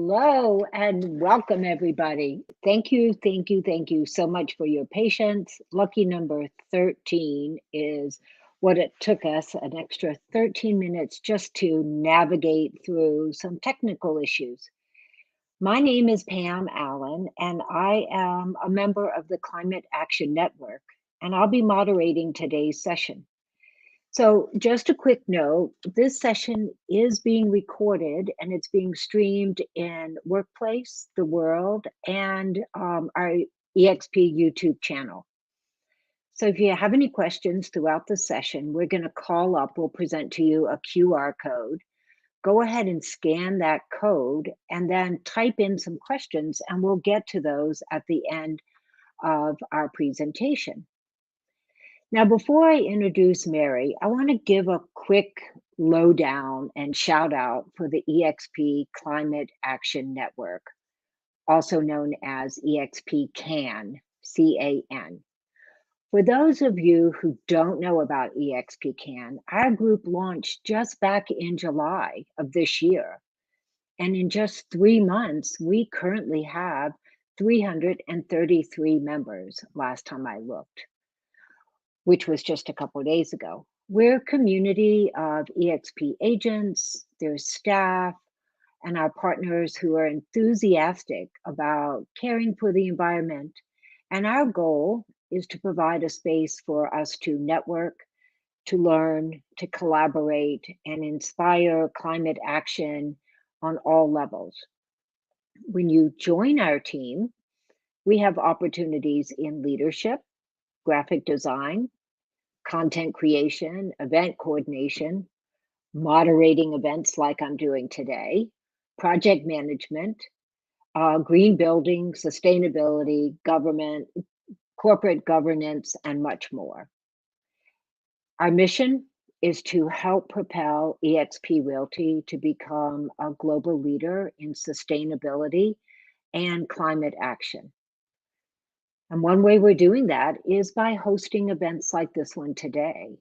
Hello and welcome, everybody. Thank you so much for your patience. Lucky number 13 is what it took us an extra 13 minutes just to navigate through some technical issues. My name is Pam Allen, and I am a member of the Climate Action Network, and I'll be moderating today's session. So just a quick note, this session is being recorded and it's being streamed in Workplace, The World, and our eXp YouTube channel. So if you have any questions throughout the session, we're going to call up, we'll present to you a QR code. Go ahead and scan that code and then type in some questions and we'll get to those at the end of our presentation. Now, before I introduce Mary, I want to give a quick lowdown and shout out for the eXp Climate Action Network, also known as eXpCAN, C-A-N. For those of you who don't know about eXpCAN, our group launched just back in July of this year. And in just 3 months, we currently have 333 members last time I looked, which was just a couple of days ago. We're a community of eXp agents, their staff, and our partners who are enthusiastic about caring for the environment. And our goal is to provide a space for us to network, to learn, to collaborate, and inspire climate action on all levels. When you join our team, we have opportunities in leadership, graphic design, content creation, event coordination, moderating events like I'm doing today, project management, green building, sustainability, government, corporate governance, and much more. Our mission is to help propel eXp Realty to become a global leader in sustainability and climate action. And one way we're doing that is by hosting events like this one today.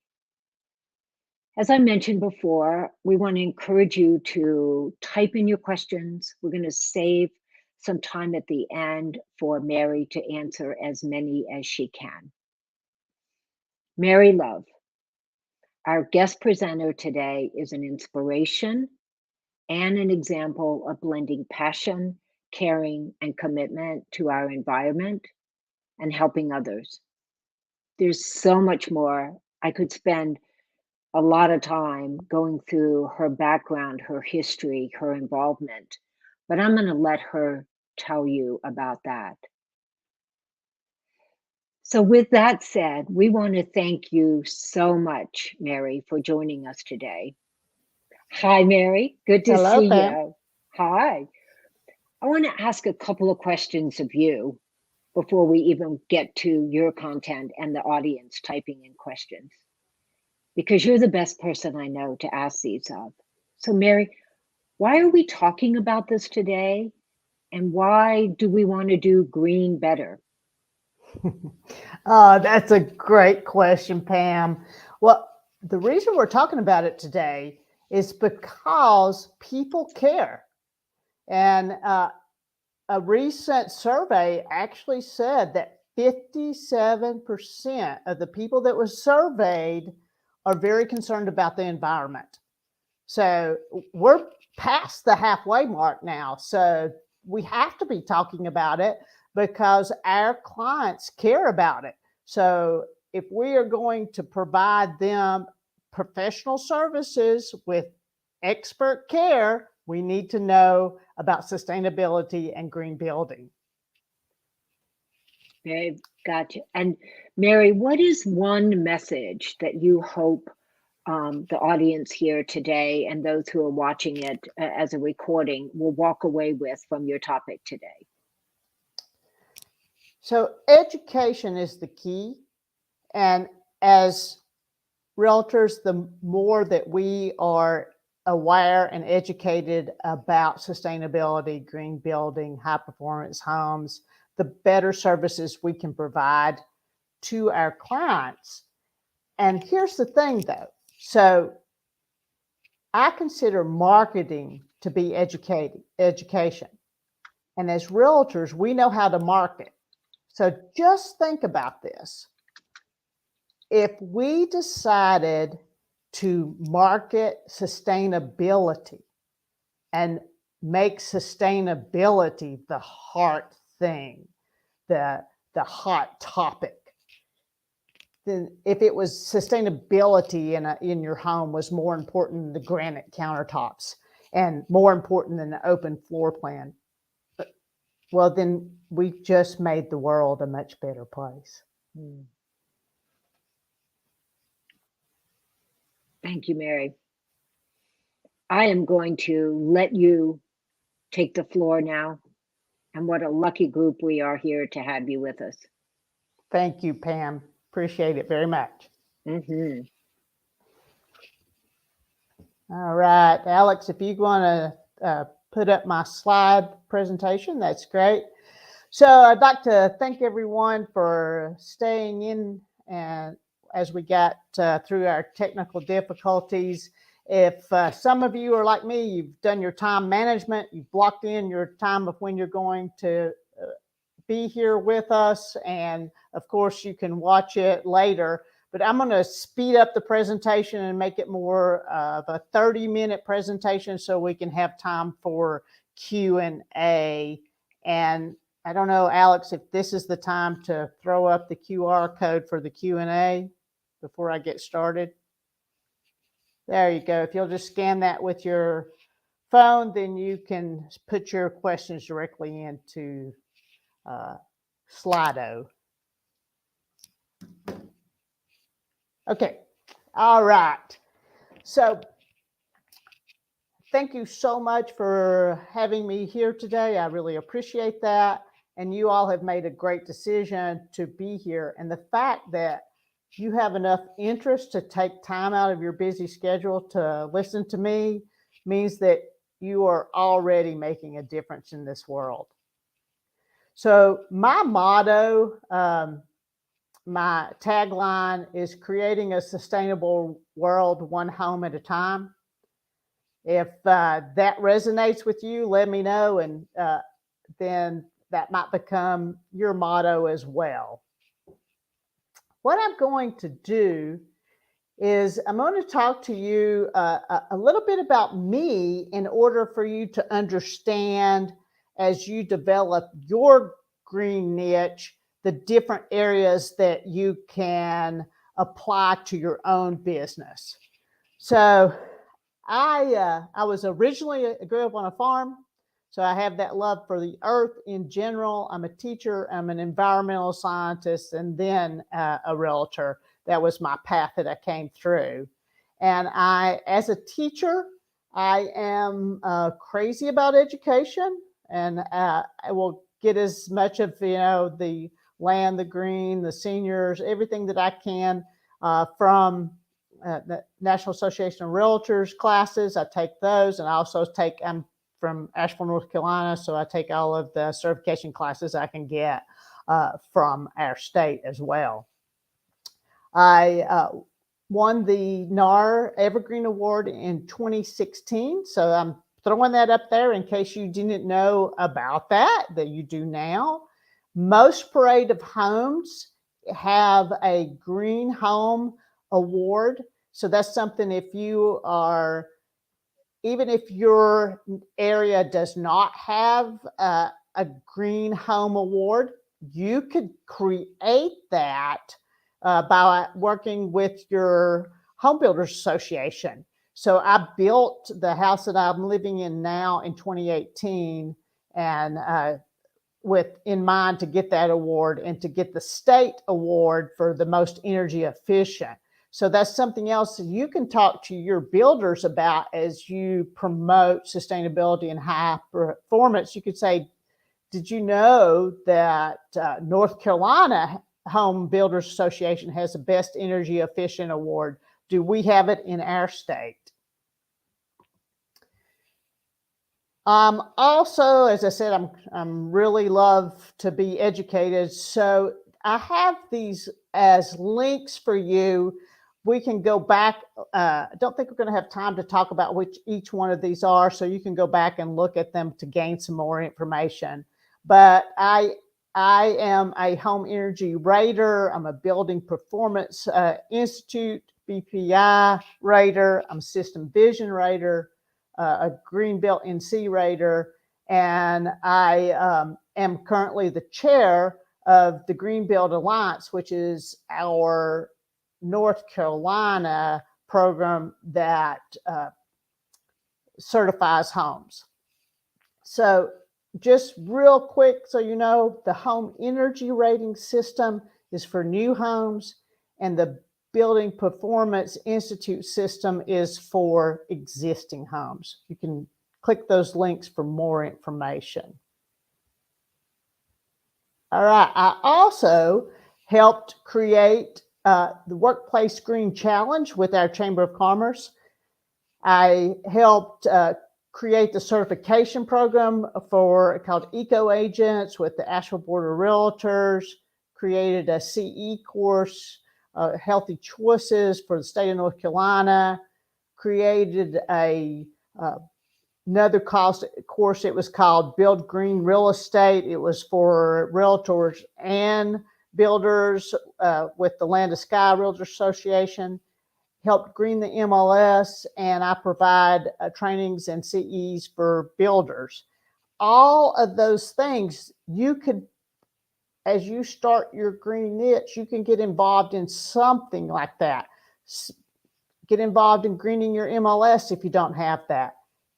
As I mentioned before, we want to encourage you to type in your questions. We're going to save some time at the end for Mary to answer as many as she can. Mary Love, our guest presenter today, is an inspiration and an example of blending passion, caring, and commitment to our environment and helping others. There's so much more. I could spend a lot of time going through her background, her history, her involvement, but I'm going to let her tell you about that. So with that said, we want to thank you so much, Mary, for joining us today. Hi, Mary. Good to Hello, see Pam. you. Hi. I want to ask a couple of questions of you before we even get to your content and the audience typing in questions, because you're the best person I know to ask these of. So Mary, why are we talking about this today? And why do we want to do green better? That's a great question, Pam. Well, the reason we're talking about it today is because people care. And a recent survey actually said that 57% of the people that were surveyed are very concerned about the environment. So we're past the halfway mark now. So we have to be talking about it because our clients care about it. So if we are going to provide them professional services with expert care, we need to know about sustainability and green building. Okay, gotcha. And Mary, what is one message that you hope the audience here today and those who are watching it as a recording will walk away with from your topic today? So education is the key. And as realtors, the more that we are aware and educated about sustainability, green building, high performance homes, the better services we can provide to our clients. And here's the thing though. So I consider marketing to be education. And as realtors, we know how to market. So just think about this. If we decided to market sustainability and make sustainability the heart thing, the hot topic, then if it was sustainability in your home was more important than the granite countertops and more important than the open floor plan, well, then we just made the world a much better place. Thank you, Mary. I am going to let you take the floor now. And what a lucky group we are here to have you with us. Thank you, Pam. Appreciate it very much. Mm-hmm. All right, Alex, if you want to put up my slide presentation, that's great. So I'd like to thank everyone for staying in and as we got through our technical difficulties. If some of you are like me, you've done your time management, you've blocked in your time of when you're going to be here with us. And of course, you can watch it later. But I'm going to speed up the presentation and make it more of a 30-minute presentation so we can have time for Q&A. And I don't know, Alex, if this is the time to throw up the QR code for the Q&A before I get started. There you go. If you'll just scan that with your phone, then you can put your questions directly into Slido. Okay. All right. So thank you so much for having me here today. I really appreciate that. And you all have made a great decision to be here. And the fact that you have enough interest to take time out of your busy schedule to listen to me means that you are already making a difference in this world. So my motto, my tagline is creating a sustainable world one home at a time. If that resonates with you, let me know, and then that might become your motto as well. What I'm going to do is I'm going to talk to you a little bit about me in order for you to understand as you develop your green niche, the different areas that you can apply to your own business. So I grew up on a farm. So I have that love for the earth in general. I'm a teacher, I'm an environmental scientist, and then a realtor. That was my path that I came through. And as a teacher, I am crazy about education, and I will get as much of, the land, the green, the seniors, everything that I can from the National Association of Realtors classes. I take those, and I also I'm from Asheville, North Carolina, so I take all of the certification classes I can get from our state as well. I won the NAR Evergreen Award in 2016, so I'm throwing that up there in case you didn't know about that you do now. Most Parade of Homes have a Green Home Award, so that's something even if your area does not have a Green Home Award, you could create that by working with your Home Builders Association. So I built the house that I'm living in now in 2018, and with in mind to get that award and to get the state award for the most energy efficient. So that's something else that you can talk to your builders about as you promote sustainability and high performance. You could say, did you know that North Carolina Home Builders Association has the best energy efficient award? Do we have it in our state? Also, as I said, I'm really love to be educated. So I have these as links for you we can go back. I don't think we're going to have time to talk about which each one of these are, so you can go back and look at them to gain some more information. But I am a home energy rater. I'm a Building Performance Institute BPI rater. I'm a System Vision rater, a Greenbelt NC rater, and I am currently the chair of the Greenbelt Alliance, which is our North Carolina program that certifies homes. So just real quick, so you know, the home energy rating system is for new homes, and the Building Performance Institute system is for existing homes. You can click those links for more information. All right, I also helped create the Workplace Green Challenge with our Chamber of Commerce. I helped create the certification program called Eco Agents with the Asheville Board of Realtors, created a CE course, Healthy Choices for the state of North Carolina, created another course. It was called Build Green Real Estate. It was for realtors and builders with the Land to Sky Realtors Association. Helped green the MLS, and I provide trainings and CEs for builders. All of those things, you could, as you start your green niche, you can get involved in something like that. Get involved in greening your MLS if you don't have that.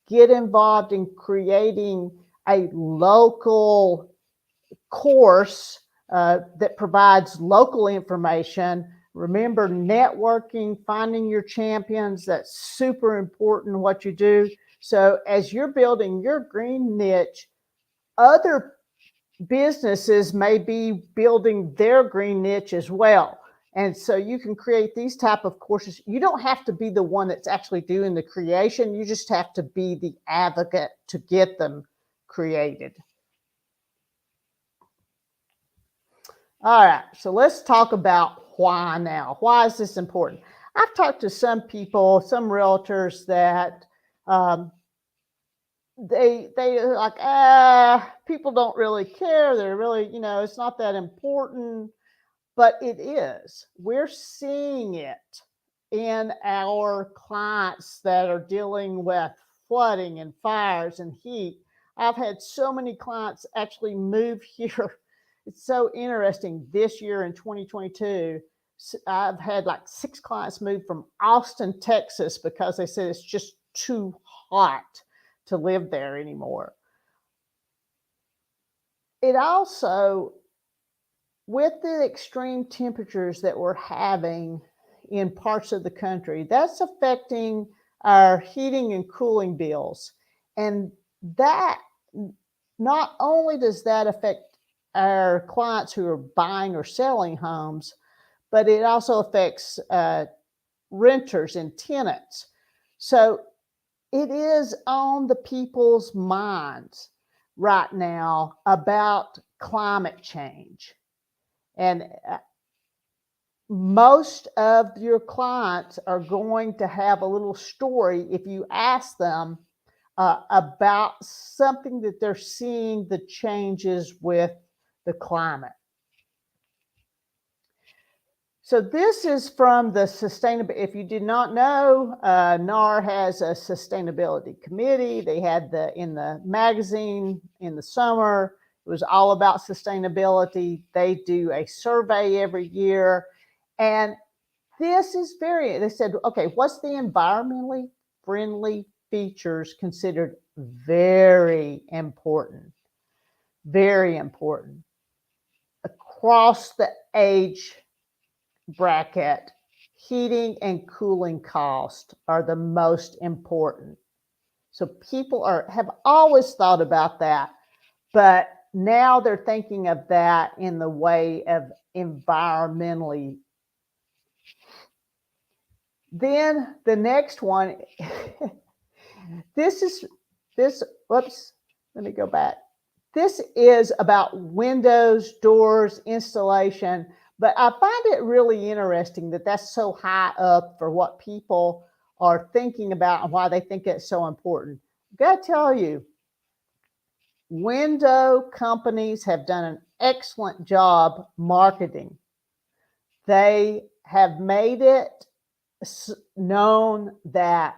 Get involved in creating a local course that provides local information. Remember, networking, finding your champions, that's super important what you do. So as you're building your green niche, other businesses may be building their green niche as well. And so you can create these type of courses. You don't have to be the one that's actually doing the creation. You just have to be the advocate to get them created. All right, so let's talk about why now. Why is this important? I've talked to some people, some realtors that they like, people don't really care. They're really, it's not that important, but it is. We're seeing it in our clients that are dealing with flooding and fires and heat. I've had so many clients actually move here. It's so interesting. This year in 2022, I've had like 6 clients move from Austin, Texas, because they said it's just too hot to live there anymore. It also, with the extreme temperatures that we're having in parts of the country, that's affecting our heating and cooling bills. And that, not only does that affect our clients who are buying or selling homes, but it also affects renters and tenants. So it is on the people's minds right now about climate change. And most of your clients are going to have a little story if you ask them about something that they're seeing the changes with the climate. So this is from the sustainability. If you did not know, NAR has a sustainability committee. They had in the magazine in the summer, it was all about sustainability. They do a survey every year. And this is they said, okay, what's the environmentally friendly features considered very important? Very important. Across the age bracket, heating and cooling cost are the most important. So people have always thought about that, but now they're thinking of that in the way of environmentally. Then the next one, whoops, let me go back. This is about windows, doors, installation, But I find it really interesting that that's so high up for what people are thinking about and why they think it's so important. I've got to tell you, window companies have done an excellent job marketing. They have made it known that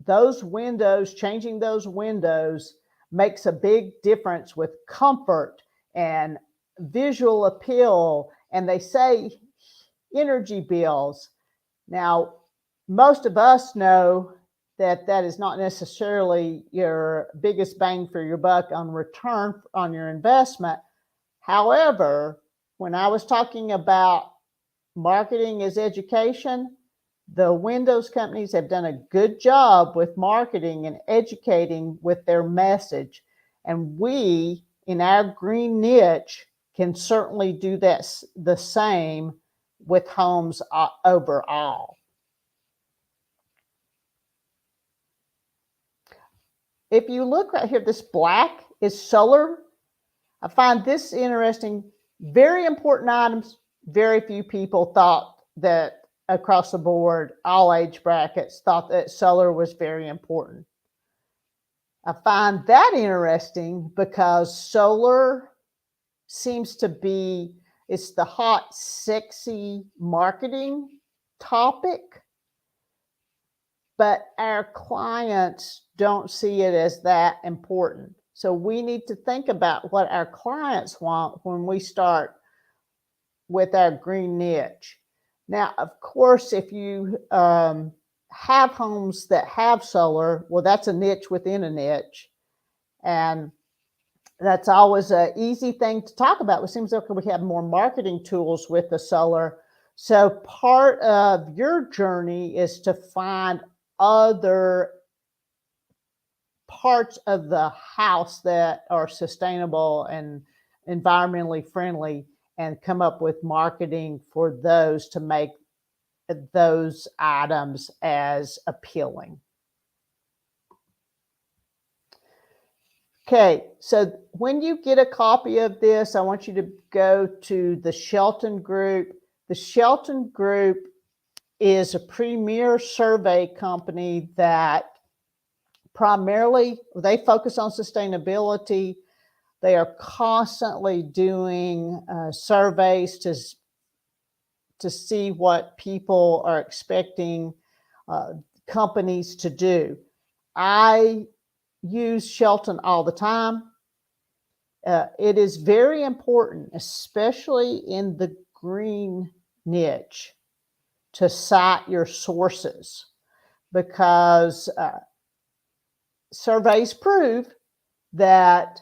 those windows, changing those windows, makes a big difference with comfort and visual appeal. And they say energy bills. Now, most of us know that that is not necessarily your biggest bang for your buck on return on your investment. However, when I was talking about marketing as education, the windows companies have done a good job with marketing and educating with their message. And we, in our green niche, can certainly do that the same with homes overall. If you look right here, this black is solar. I find this interesting. Very important items. Very few people thought that across the board, all age brackets thought that solar was very important. I find that interesting because solar seems to be, it's the hot, sexy marketing topic, but our clients don't see it as that important. So we need to think about what our clients want when we start with our green niche. Now, of course, if you have homes that have solar, well, that's a niche within a niche. And that's always an easy thing to talk about. It seems like we have more marketing tools with the solar. So part of your journey is to find other parts of the house that are sustainable and environmentally friendly and come up with marketing for those to make those items as appealing. Okay, so when you get a copy of this, I want you to go to the Shelton Group. The Shelton Group is a premier survey company that primarily, they focus on sustainability. They are constantly doing surveys to see what people are expecting companies to do. I use Shelton all the time. It is very important, especially in the green niche, to cite your sources, because surveys prove that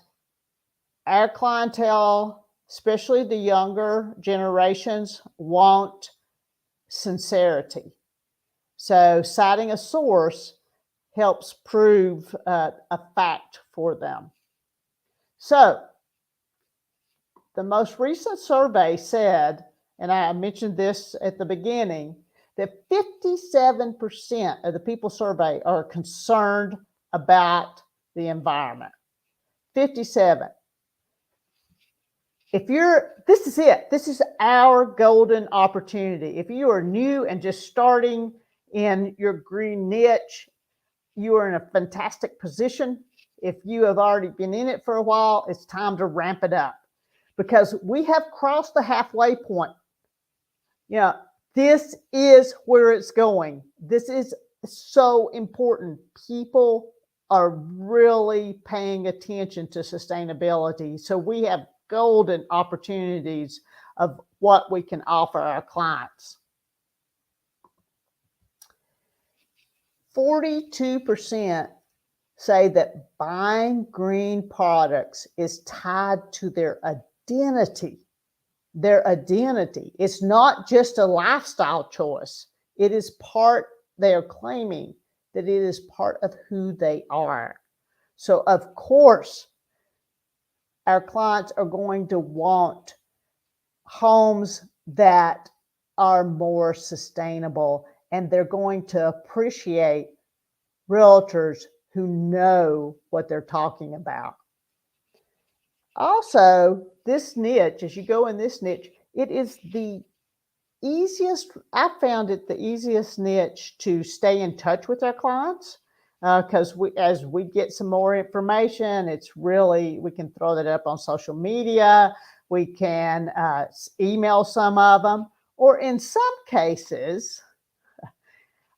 our clientele, especially the younger generations, want sincerity. So citing a source helps prove a fact for them. So the most recent survey said, and I mentioned this at the beginning, that 57% of the people surveyed are concerned about the environment. 57. This is it. This is our golden opportunity. If you are new and just starting in your green niche, you are in a fantastic position. If you have already been in it for a while, it's time to ramp it up, because we have crossed the halfway point. This is where it's going. This is so important. People are really paying attention to sustainability. So we have golden opportunities of what we can offer our clients. 42% say that buying green products is tied to their identity. Their identity. It's not just a lifestyle choice. It is part, they are claiming that it is part of who they are. So of course, our clients are going to want homes that are more sustainable, and they're going to appreciate realtors who know what they're talking about. Also, this niche, as you go in this niche, It is the easiest, I found it the easiest niche to stay in touch with our clients, because as we get some more information, it's really, we can throw that up on social media, we can email some of them, or in some cases,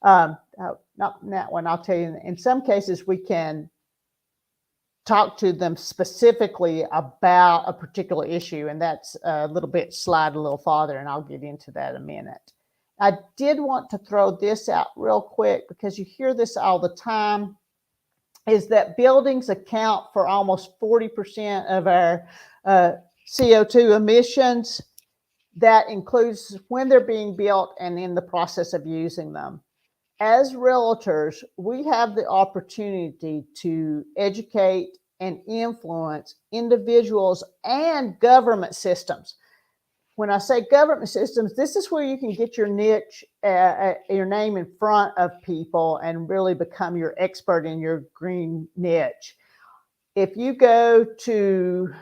not that one, I'll tell you, in some cases we can talk to them specifically about a particular issue, and that's a little bit, slide a little farther, and I'll get into that in a minute. I did want to throw this out real quick because you hear this all the time, is that buildings account for almost 40% of our CO2 emissions. That includes when they're being built and in the process of using them. As realtors, we have the opportunity to educate and influence individuals and government systems. When I say government systems, this is where you can get your niche, your name in front of people and really become your expert in your green niche. If you go to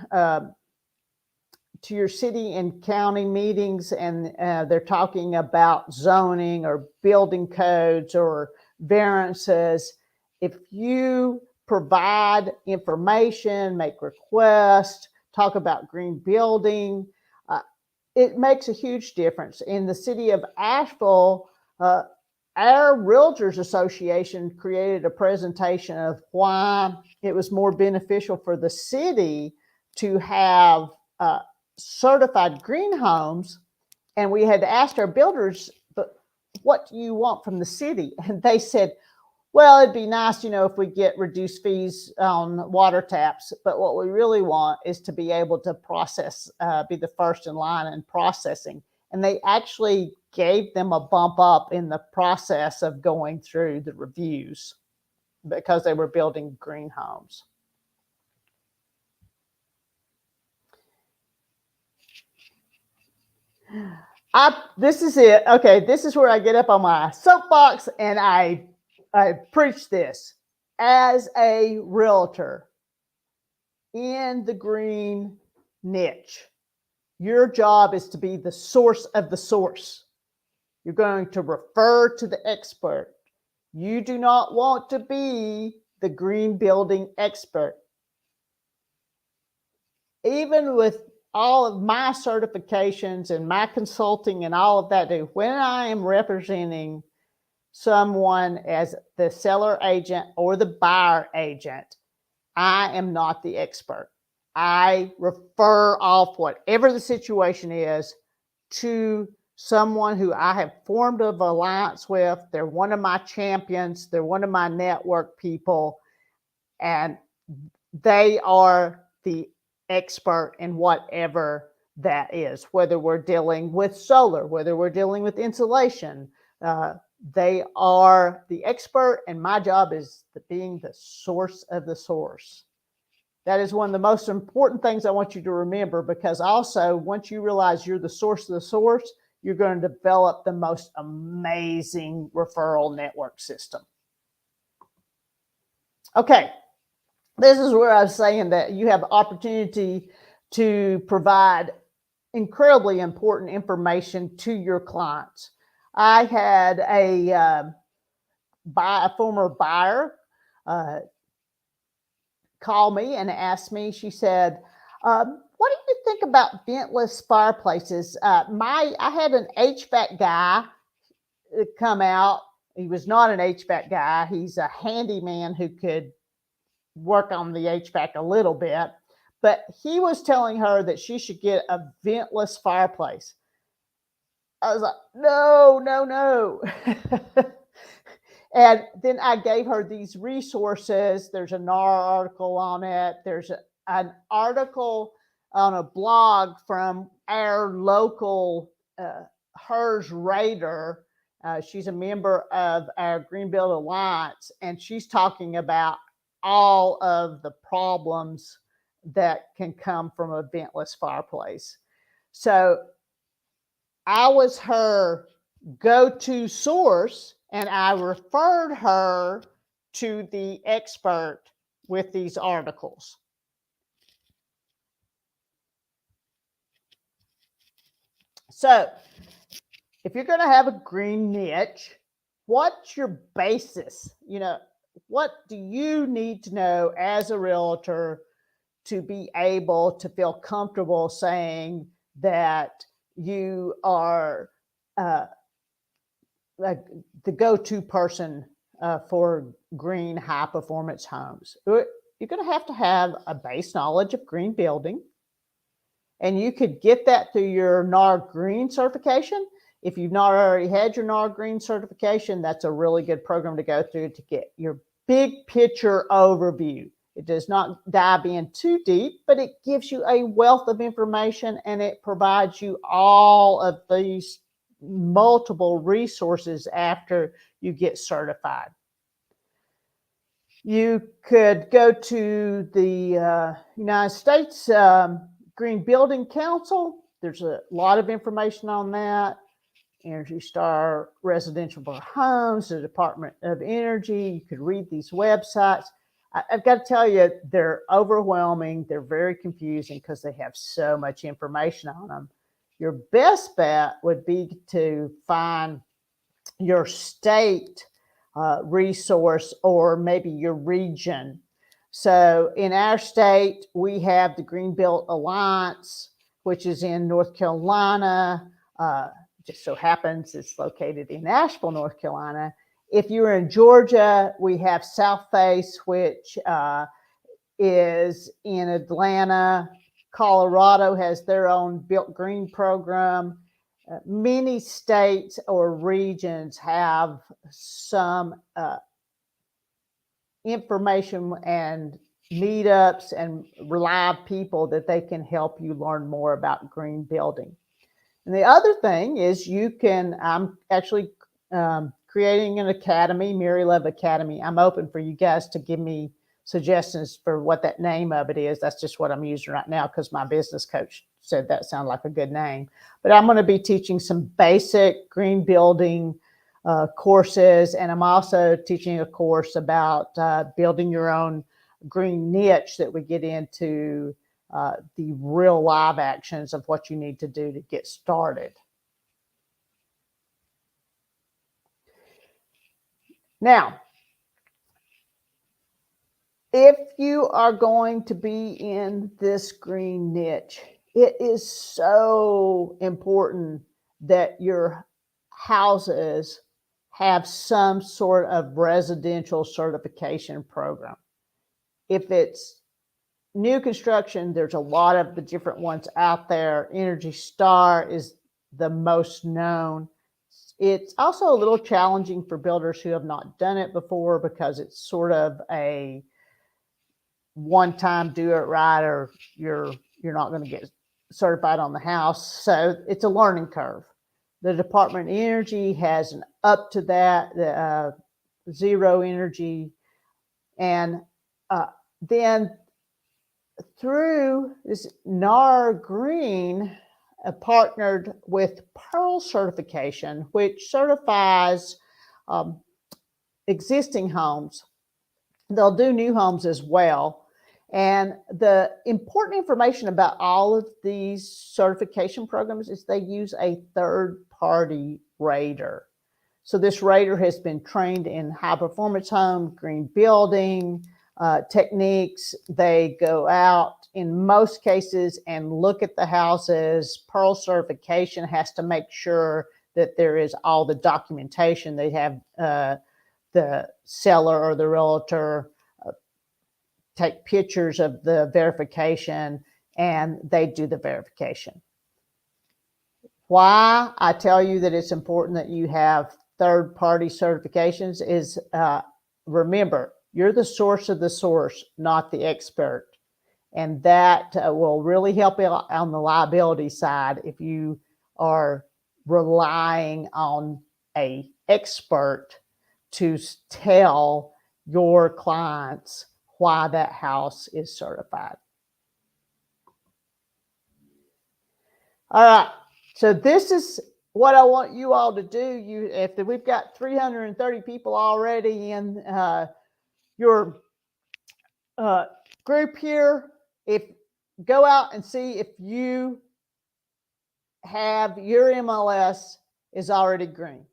your city and county meetings and they're talking about zoning or building codes or variances, if you provide information, make requests, talk about green building, it makes a huge difference. In the city of Asheville, our Realtors Association created a presentation of why it was more beneficial for the city to have certified green homes. And we had asked our builders, but what do you want from the city? And they said, well, it'd be nice, if we get reduced fees on water taps, but what we really want is to be able to process, be the first in line in processing. And they actually gave them a bump up in the process of going through the reviews because they were building green homes. This is it. Okay, this is where I get up on my soapbox and I preach this. As a realtor in the green niche, your job is to be the source of the source. You're going to refer to the expert. You do not want to be the green building expert. Even with all of my certifications and my consulting and all of that, when I am representing someone as the seller agent or the buyer agent, I am not the expert. I refer off whatever the situation is to someone who I have formed an alliance with. They're one of my champions. They're one of my network people. And they are the expert in whatever that is, whether we're dealing with solar, whether we're dealing with insulation. They are the expert, and my job is being the source of the source. That is one of the most important things I want you to remember, because also once you realize you're the source of the source, you're going to develop the most amazing referral network system. Okay, this is where I was saying that you have opportunity to provide incredibly important information to your clients. I had a former buyer call me and ask me, she said, what do you think about ventless fireplaces? I had an HVAC guy come out. He was not an HVAC guy. He's a handyman who could work on the HVAC a little bit, but he was telling her that she should get a ventless fireplace. I was like, no. And then I gave her these resources. There's a NAR article on it. There's an article on a blog from our local HERS Raider. She's a member of our Green Build Alliance, and she's talking about all of the problems that can come from a ventless fireplace. So I was her go-to source, and I referred her to the expert with these articles. So if you're going to have a green niche, what's your basis? What do you need to know as a realtor to be able to feel comfortable saying that you are the go-to person for green high performance homes? You're going to have a base knowledge of green building. And you could get that through your NAR Green certification. If you've not already had your NAR Green certification, that's a really good program to go through to get your big picture overview. It does not dive in too deep, but it gives you a wealth of information, and it provides you all of these multiple resources after you get certified. You could go to the United States Green Building Council. There's a lot of information on that. Energy Star Residential for Homes, the Department of Energy. You could read these websites. I've got to tell you, they're overwhelming. They're very confusing because they have so much information on them. Your best bet would be to find your state resource or maybe your region. So in our state, we have the Greenbelt Alliance, which is in North Carolina. Just so happens it's located in Asheville, North Carolina. If you're in Georgia, we have South Face, which is in Atlanta. Colorado has their own Built Green program. Many states or regions have some information and meetups and live people that they can help you learn more about green building. And the other thing is I'm actually creating an academy, Mary Love Academy. I'm open for you guys to give me suggestions for what that name of it is. That's just what I'm using right now because my business coach said that sounded like a good name. But I'm going to be teaching some basic green building courses, and I'm also teaching a course about building your own green niche that we get into the real live actions of what you need to do to get started. Now, if you are going to be in this green niche, it is so important that your houses have some sort of residential certification program. If it's new construction, there's a lot of the different ones out there. Energy Star is the most known. It's also a little challenging for builders who have not done it before because it's sort of a one-time do it right or you're not going to get certified on the house. So it's a learning curve. The Department of Energy has an up to that, zero energy. And then through this NAR Green, partnered with Pearl Certification, which certifies existing homes. They'll do new homes as well. And the important information about all of these certification programs is they use a third-party rater. So this rater has been trained in high-performance home, green building techniques. They go out in most cases and look at the houses. Pearl certification has to make sure that there is all the documentation. They have the seller or the realtor take pictures of the verification, and they do the verification. Why I tell you that it's important that you have third-party certifications is remember, you're the source of the source, not the expert. And that will really help out on the liability side if you are relying on an expert to tell your clients why that house is certified. All right, so this is what I want you all to do. If we've got 330 people already in your group here, go out and see if you have your MLS is already green.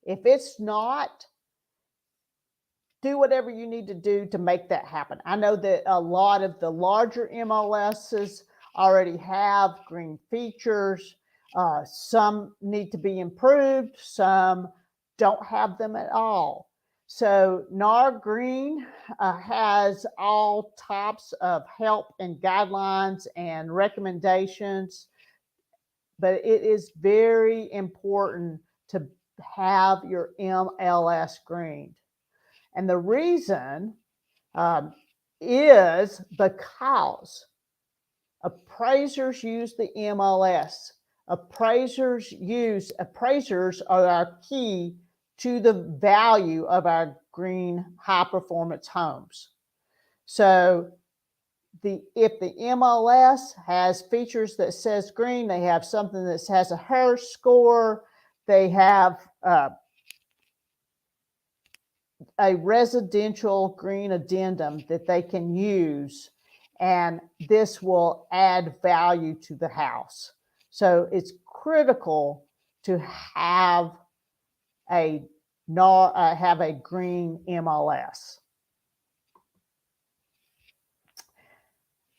If it's not, do whatever you need to do to make that happen. I know that a lot of the larger MLSs already have green features. Some need to be improved. Some don't have them at all. So NAR Green has all types of help and guidelines and recommendations, but it is very important to have your MLS greened. And the reason is because appraisers use the MLS. Appraisers are our key to the value of our green high performance homes. So if the MLS has features that says green, they have something that has a HERS score, they have a residential green addendum that they can use, and this will add value to the house. So it's critical to have a green MLS.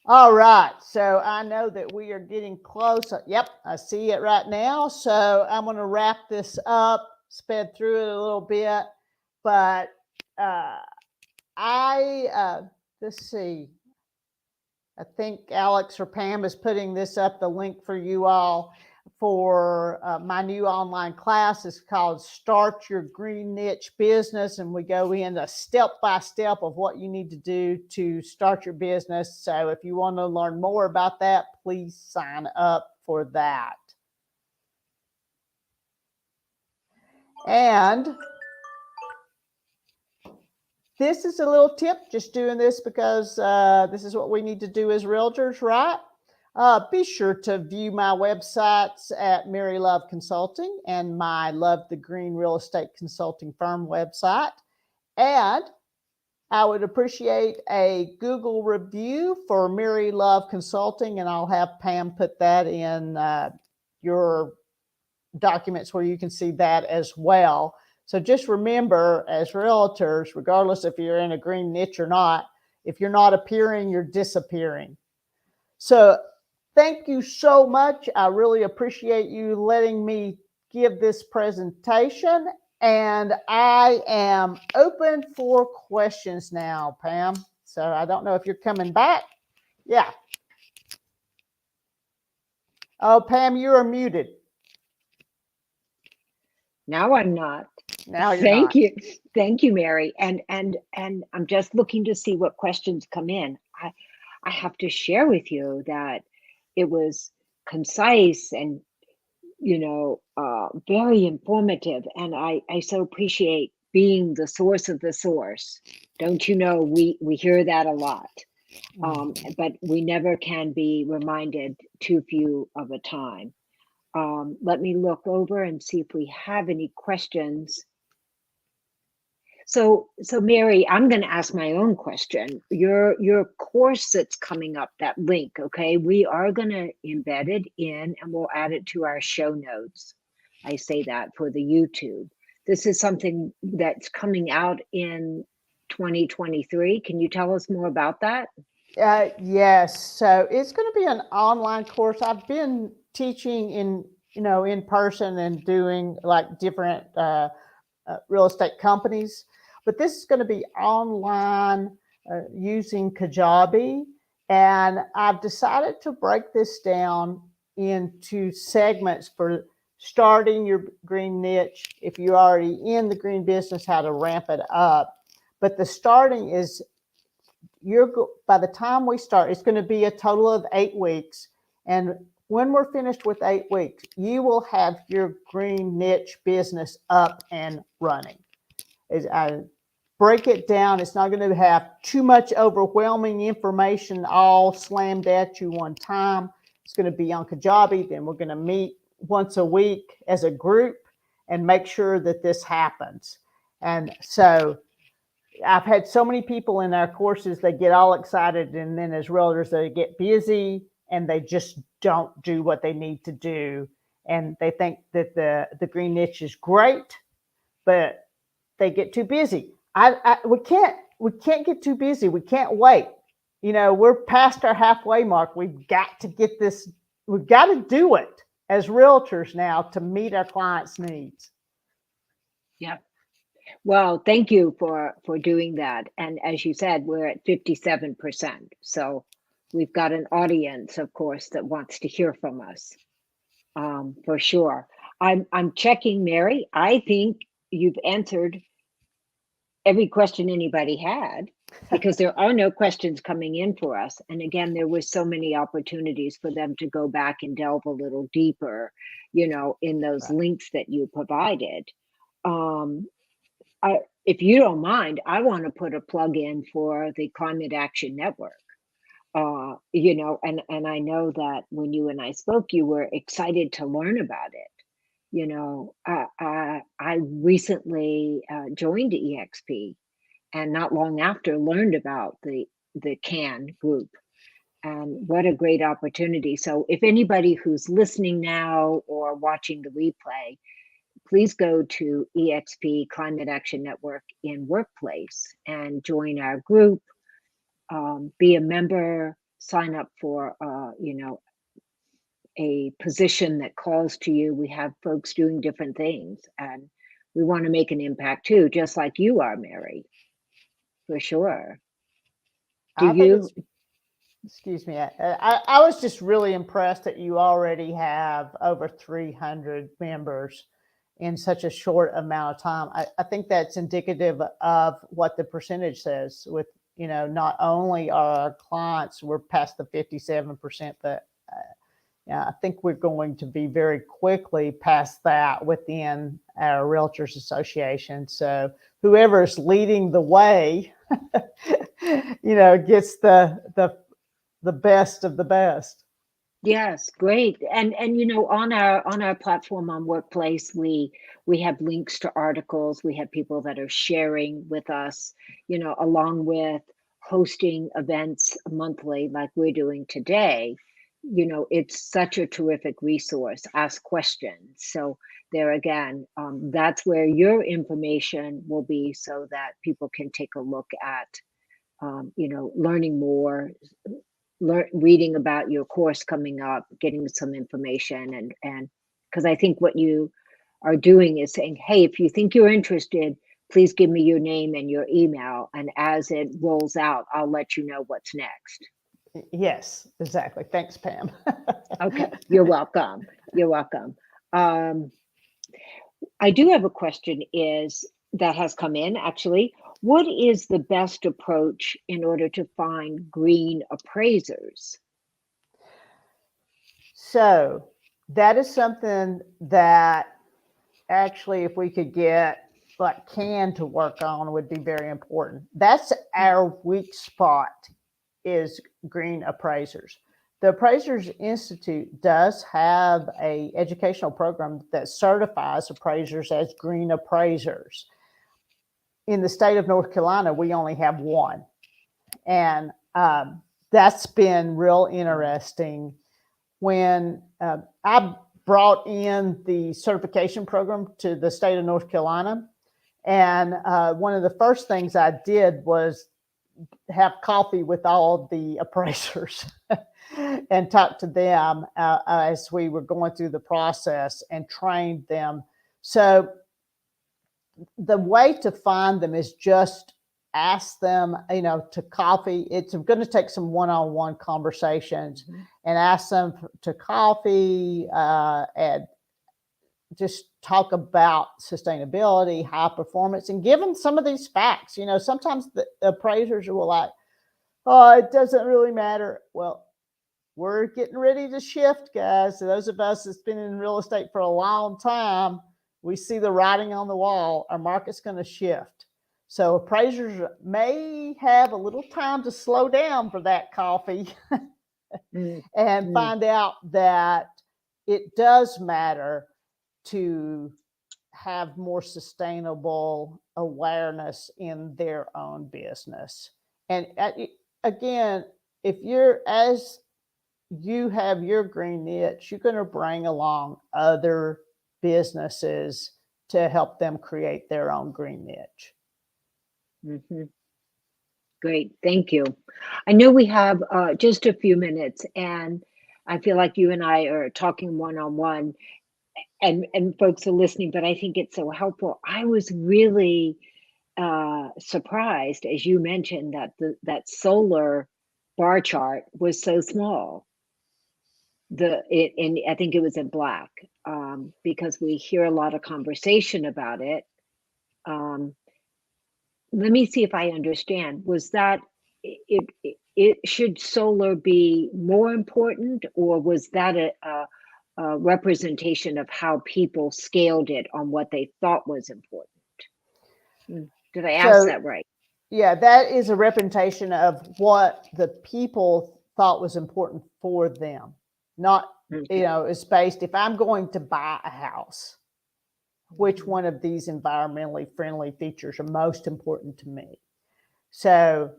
All right, so I know that we are getting close. Yep, I see it right now. So I'm going to wrap this up, sped through it a little bit, but let's see. I think Alex or Pam is putting this up, the link for you all for my new online class. It's called Start Your Green Niche Business, and we go into step by step of what you need to do to start your business. So if you want to learn more about that, please sign up for that. And this is a little tip, just doing this because this is what we need to do as realtors, right? Be sure to view my websites at Mary Love Consulting and my Love the Green Real Estate Consulting Firm website. And I would appreciate a Google review for Mary Love Consulting, and I'll have Pam put that in your documents where you can see that as well. So just remember, as realtors, regardless if you're in a green niche or not, if you're not appearing, you're disappearing. So thank you so much. I really appreciate you letting me give this presentation. And I am open for questions now, Pam. So I don't know if you're coming back. Yeah. Oh, Pam, you are muted. Now I'm not. Now you're Thank not. you. Thank you, Mary. And I'm just looking to see what questions come in. I have to share with you that it was concise and, very informative. And I so appreciate being the source of the source. Don't you know, we hear that a lot, but we never can be reminded too few of a time. Let me look over and see if we have any questions. So Mary, I'm going to ask my own question. Your course that's coming up, that link, okay, we are going to embed it in and we'll add it to our show notes. I say that for the YouTube. This is something that's coming out in 2023. Can you tell us more about that? Yes. So it's going to be an online course. I've been teaching in person and doing like different real estate companies, but this is going to be online using Kajabi. And I've decided to break this down into segments for starting your green niche. If you're already in the green business, how to ramp it up. But the starting is, by the time we start, it's going to be a total of 8 weeks. And when we're finished with 8 weeks, you will have your green niche business up and running. As I break it down, it's not going to have too much overwhelming information all slammed at you one time. It's going to be on Kajabi. Then we're going to meet once a week as a group and make sure that this happens. And so I've had so many people in our courses, they get all excited, and then as realtors, they get busy and they just don't do what they need to do. And they think that the green niche is great, but they get too busy. We can't get too busy. We can't wait. We're past our halfway mark. We've got to get this. We've got to do it as realtors now to meet our clients' needs. Yeah. Well, thank you for doing that. And as you said, we're at 57%. So we've got an audience, of course, that wants to hear from us, for sure. I'm checking, Mary. I think you've answered every question anybody had, because there are no questions coming in for us. And again, there was so many opportunities for them to go back and delve a little deeper, in those links that you provided. If you don't mind, I want to put a plug in for the Climate Action Network. And I know that when you and I spoke, you were excited to learn about it. I recently joined eXp, and not long after learned about the CAN group. And what a great opportunity. So if anybody who's listening now or watching the replay, please go to eXp Climate Action Network in Workplace and join our group, be a member, sign up for, a position that calls to you. We have folks doing different things, and we want to make an impact too, just like you are, Mary, for sure. Excuse me. I was just really impressed that you already have over 300 members in such a short amount of time. I think that's indicative of what the percentage says with, not only our clients, we're past the 57%, but I think we're going to be very quickly past that within our Realtors Association. So whoever's leading the way, gets the best of the best. Yes, great. And on our platform on Workplace, we have links to articles. We have people that are sharing with us, along with hosting events monthly like we're doing today. It's such a terrific resource. Ask questions. So there again, that's where your information will be, so that people can take a look at, learning more, reading about your course coming up, getting some information, and because I think what you are doing is saying, hey, if you think you're interested, please give me your name and your email, and as it rolls out, I'll let you know what's next. Yes, exactly. Thanks, Pam. Okay, you're welcome. You're welcome. I do have a question that has come in actually. What is the best approach in order to find green appraisers? So that is something that actually, if we could get like CAN to work on, would be very important. That's our weak spot, is green appraisers. The Appraisers Institute does have a educational program that certifies appraisers as green appraisers. In the state of North Carolina, we only have one. And that's been real interesting. When I brought in the certification program to the state of North Carolina, and one of the first things I did was have coffee with all the appraisers and talk to them as we were going through the process, and trained them. So the way to find them is just ask them, to coffee. It's going to take some one-on-one conversations, and ask them to coffee and just talk about sustainability, high performance, and give them some of these facts. Sometimes the appraisers are like, oh, it doesn't really matter. Well, we're getting ready to shift, guys. So those of us that's been in real estate for a long time, we see the writing on the wall. Our market's going to shift. So appraisers may have a little time to slow down for that coffee and find out that it does matter to have more sustainable awareness in their own business. And again, if you're, as you have your green niche, you're going to bring along other businesses to help them create their own green niche. Mhm. Great, thank you. I know we have just a few minutes, and I feel like you and I are talking one-on-one, and folks are listening, but I think it's so helpful. I was really surprised, as you mentioned, that that solar bar chart was so small. And I think it was in black, because we hear a lot of conversation about it. Um, Let me see if I understand. Was that it should solar be more important, or was that a representation of how people scaled it on what they thought was important? Did I ask So, that right? yeah, that is a representation of what the people thought was important for them. Not, Okay. it's based, if I'm going to buy a house, which Mhm. one of these environmentally friendly features are most important to me? So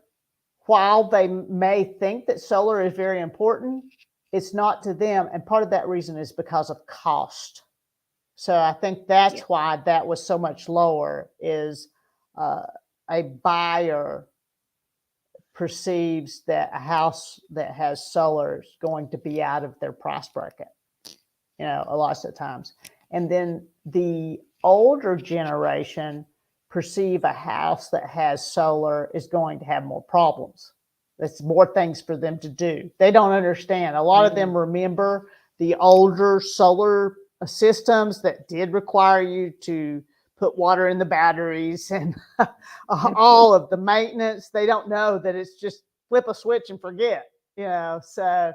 while they may think that solar is very important, it's not to them. And part of that reason is because of cost. So I think that's Yeah. why that was so much lower, is uh, a buyer perceives that a house that has solar is going to be out of their price bracket, a lot of times. And then the older generation perceive a house that has solar is going to have more problems. That's more things for them to do. They don't understand. A lot of Mm. them remember the older solar systems that did require you to put water in the batteries and all of the maintenance. They don't know that it's just flip a switch and forget, so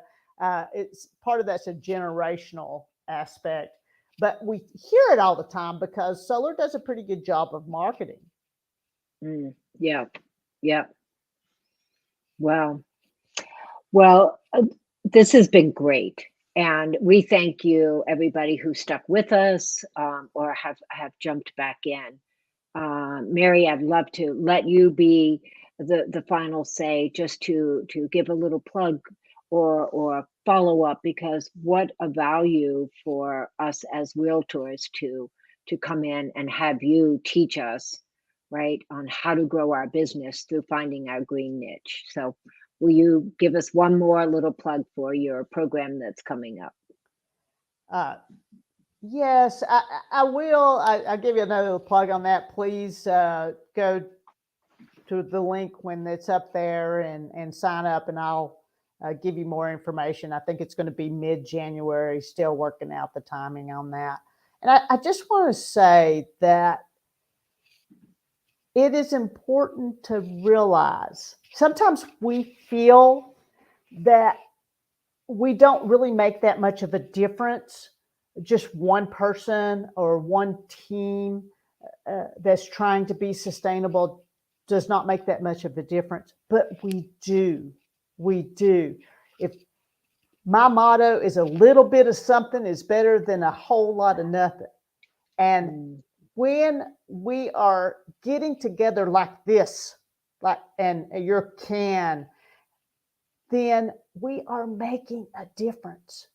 it's part of that's a generational aspect, but we hear it all the time because solar does a pretty good job of marketing. Yeah. Yeah. Wow. Well, this has been great. And we thank you, everybody who stuck with us, or have jumped back in. Mary, I'd love to let you be the final say, just to give a little plug or follow up, because what a value for us as realtors to come in and have you teach us, right, on how to grow our business through finding our green niche. So will you give us one more little plug for your program that's coming up? Uh, yes, I will. I'll give you another plug on that. Please go to the link when it's up there and sign up, and I'll give you more information. I think it's going to be mid-January, still working out the timing on that. And I just want to say that it is important to realize sometimes we feel that we don't really make that much of a difference. Just one person or one team that's trying to be sustainable does not make that much of a difference, but we do. We do. If my motto is a little bit of something is better than a whole lot of nothing. And Mm. when we are getting together like this, like and your can, then we are making a difference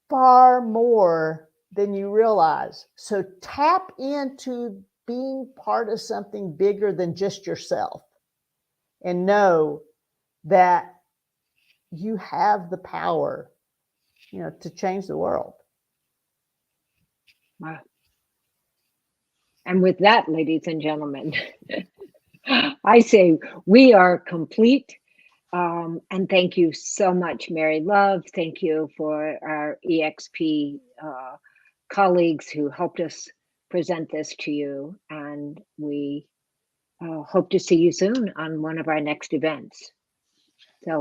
far more than you realize. So tap into being part of something bigger than just yourself, and know that you have the power, to change the world. Wow. And with that, ladies and gentlemen, I say we are complete. And thank you so much, Mary Love. Thank you for our EXP colleagues who helped us present this to you. And we hope to see you soon on one of our next events. So